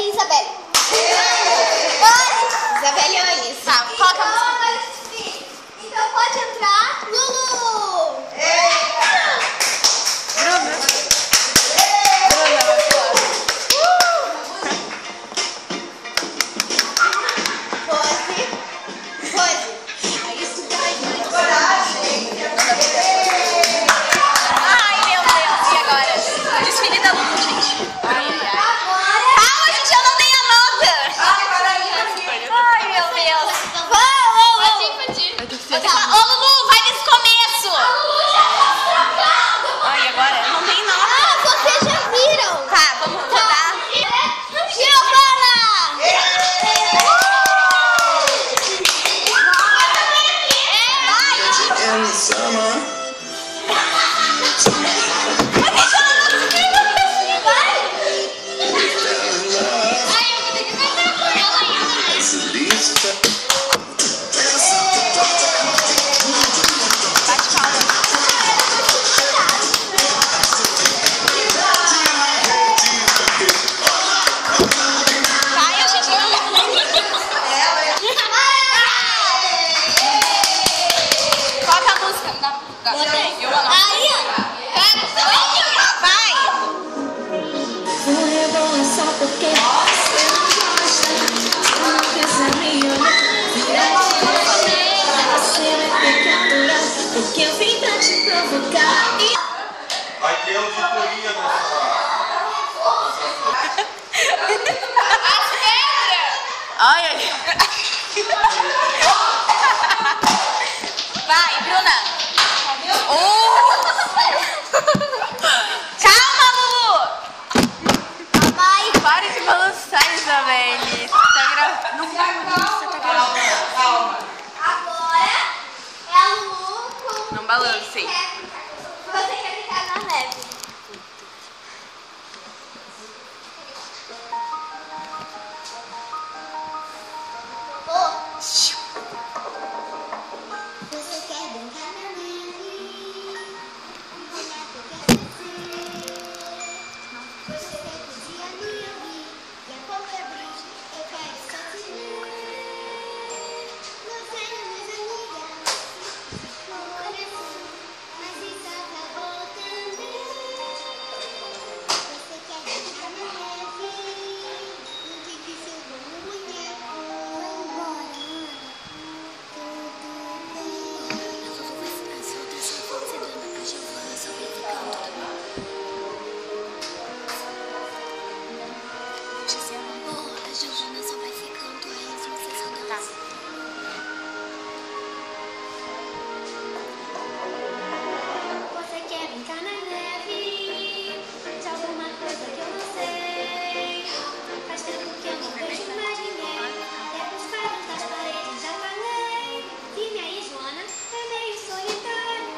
e Isabelle. Isabelle e Anis. Tá, coloca a música. Então pode entrar, Lulu. Bruna. Pose. Ai, meu Deus. E agora? Desfile da Lulu, gente. Calma, gente, eu não dei a nota. Ai, meu Deus. Ô, Lulu, vai nesse começo. Ai, agora? Não tem nota. Vocês já viram? Tá, vamos rodar. Giovana! In the summer. Coloca a música. Eu não. Aí, Vai. Não é bom, é só porque você não gosta. Não pensa em olhar. Você vai ter que aturar, porque eu vim pra te provocar. Vai ter auditoria As pedras. Ai, ai. Vai, Bruna. Calma, Lulu. vai. Pare de balançar, Isabelle. Tá gravando. Não vai, você tá gravando. Agora é a Lulu com... Não balance. Você quer ficar na neve. Você quer brincar na neve? Boneco quer crescer. Você podia me ouvir. E a pouca brisa eu quero só te ver. Nós éramos amigas no coração, mas isso acabou também. Você quer brincar na neve? No difícil como boneco. Vambora, Você quer brincar na neve? De alguma coisa que eu não sei. Faz tempo que eu não vejo mais ninguém. Até pros quadros das paredes já falei. E aí, Joana, é meio solitário.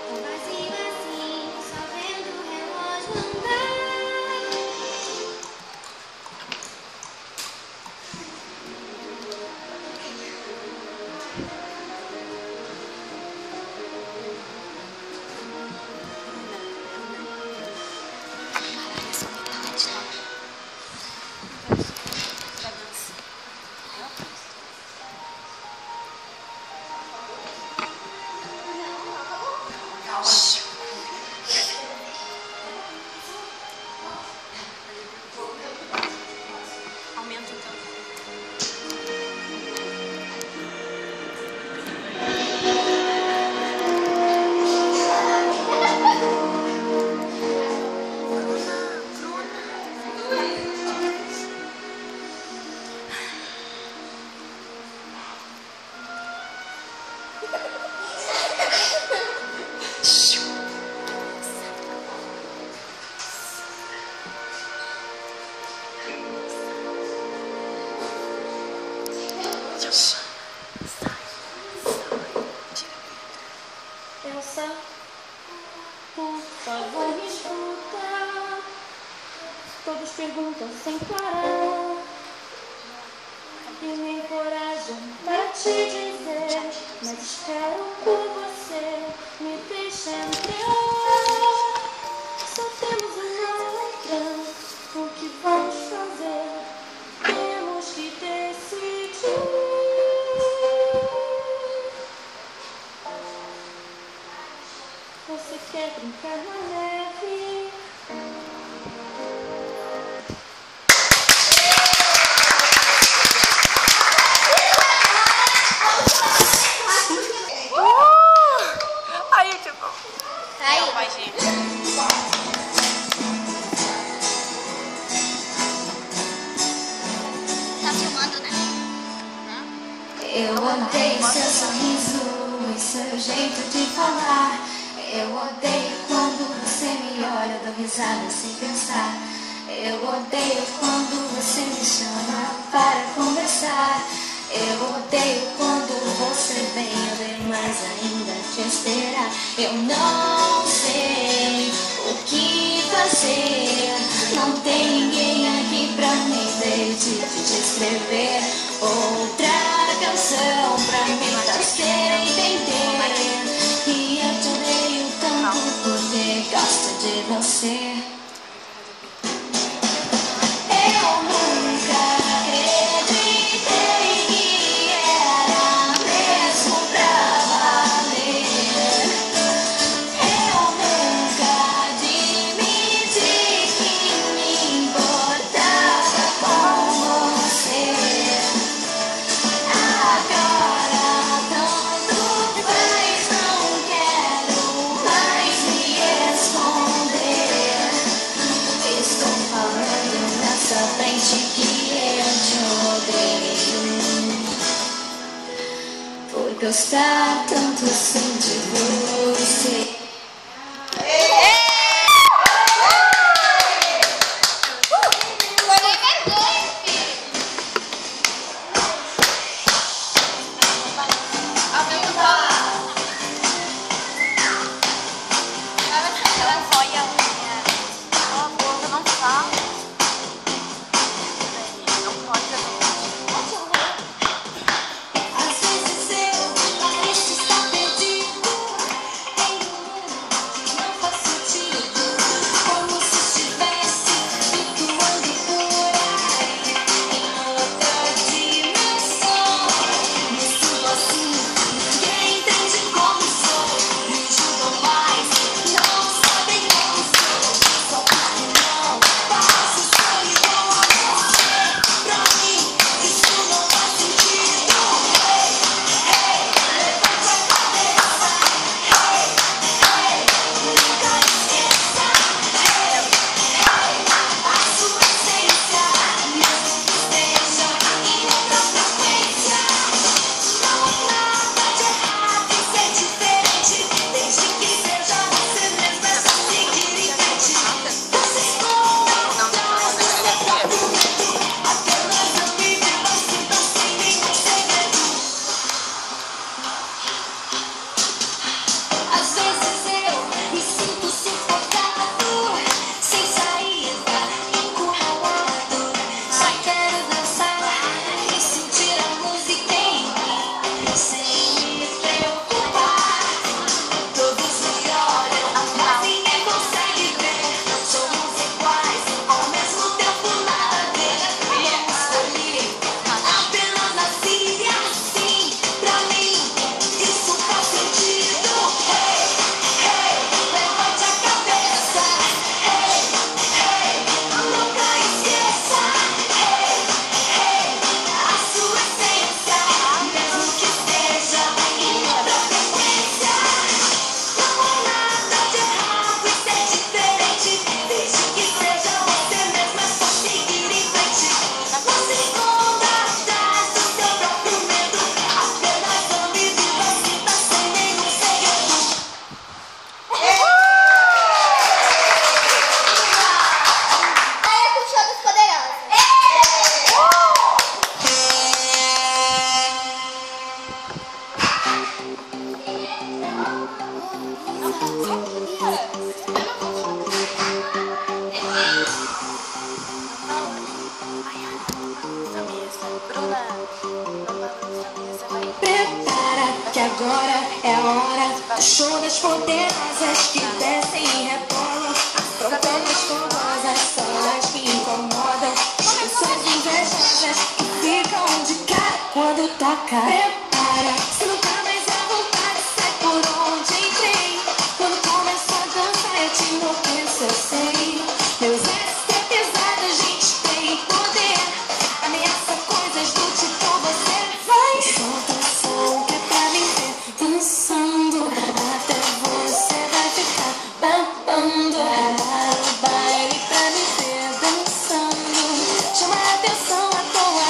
Tão vazio assim, só vendo o relógio andar. Aumenta então. Elsa, por favor, me escuta. Todos perguntam sem parar. E me encorajam para te dizer, mas espero por você. Me deixa entrar. Só temos uma outra. O que vamos fazer? tá filmando, né? Eu odeio seu sorriso e seu jeito de falar. Eu odeio quando você me olha, dou risada sem pensar. Eu odeio quando você me chama para conversar. Eu odeio quando você vem, eu odeio mais ainda te esperar. Eu não sei o que fazer, não tem ninguém aqui pra me te escrever outra canção pra me fazer entender que eu te odeio tanto porque gosto de você. Eu nunca acreditei que era mesmo pra valer. Eu nunca admiti que me importava com você. Agora tanto faz, não quero mais me esconder. Estou falando nessa frente que eu te odeio por gostar tanto assim de você. Às vezes eu pareço estar perdido, tenho medo de não faz sentido, como se estivesse flutuando por aí em outra dimensão. Me sinto assim, ninguém entende como sou, me julgam mais, não sabem como sou. Só porque não posso ser igual a você. Pra mim isso não faz sentido. Levante a cabeça, nunca esqueça a sua essência, mesmo que esteja em outra frequência. Não há nada de errado em ser diferente, desde que seja você mesma, é só seguir em frente. Você esconda atrás do seu próprio medo, apenas ame e viva a vida sem nenhum segredo. Às vezes eu me sinto sufocado, sem saída, encurralado. Só quero dançar e sentir a música em mim, sem me preocupar. Todos me olham, mas ninguém consegue ver. Somos iguais, ao mesmo tempo nada a ver. Eu escolhi apenas nasci assim. Pra mim isso faz sentido. Levante a cabeça, nunca esqueça a sua essência, mesmo que esteja em outra frequência. Não há nada de errado em ser diferente, desde que seja você mesma, é só seguir em frente. Não se esconda atrás do seu próprio medo, apenas ame e viva a vida sem nenhum segredo. Para com o show dos poderosos. Prepara que agora é a hora do show das poderosas que descem e rebolam. Afrontando formosas são as que incomodam. Pessoas invejosas que ficam de cara quando toca. Prepara, se nunca mais à vontade, sai por onde entrei. Quando começo a dançar eu te enlouqueço, eu sei. Meu exército é pesado, a gente tem poder. Ameaça coisas do tipo você vai. Solta o som que é pra me ver dançando, até você vai ficar babando. Para o baile pra me ver dançando, chama a atenção à toa.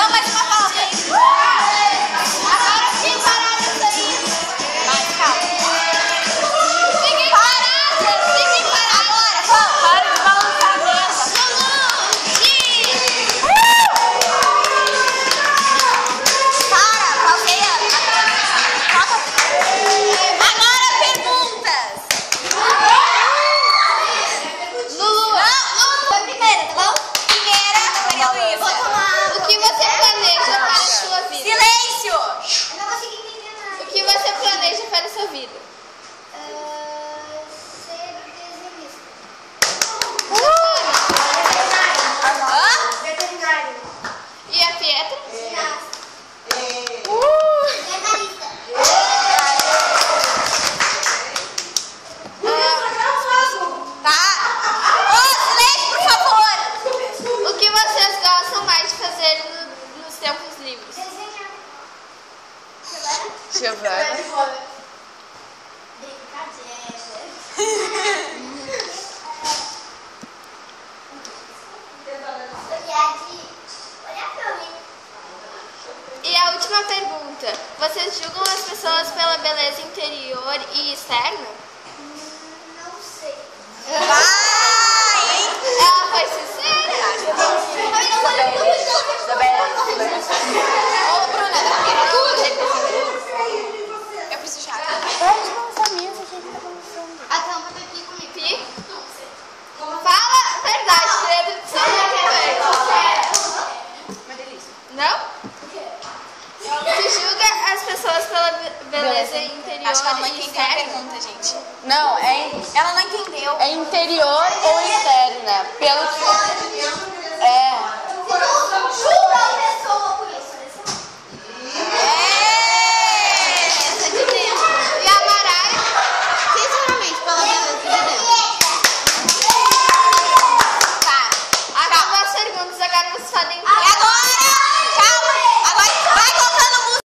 Não, mais uma volta. Agora fiquem paradas aí. Vai, calma. Fiquem paradas. Fiquem paradas. Agora, vamos. Para de balançar a mesa. Para, calqueando. Agora perguntas. Lulu. Foi primeira, tá bom? Primeira, Maria Luísa. O que você planeja para a sua vida? Silêncio. Eu não consegui entender nada. O que você planeja para a sua vida? Ser desenhista. Hã? Veterinário. E a Pietra? Ginasta. Detalhista. Tá. Ô, silêncio, por favor. O que vocês gostam mais de fazer nos tempos livres? Desenhar. Giovana. Brincadeira. Olha pra mim. E a última pergunta. Vocês julgam as pessoas pela beleza interior e externa? Não sei. Vai. Ela foi sincera? Ô, Bruna, eu preciso de água. A tampa tá aqui comigo. Pi? Fala a verdade, Pedro. Só não uma delícia. Não? Se julga as pessoas pela beleza interior Acho que ela não e entendeu a externa? pergunta, gente. Não, Ela não entendeu. é interior ou externa? Pelo que. É. Julga a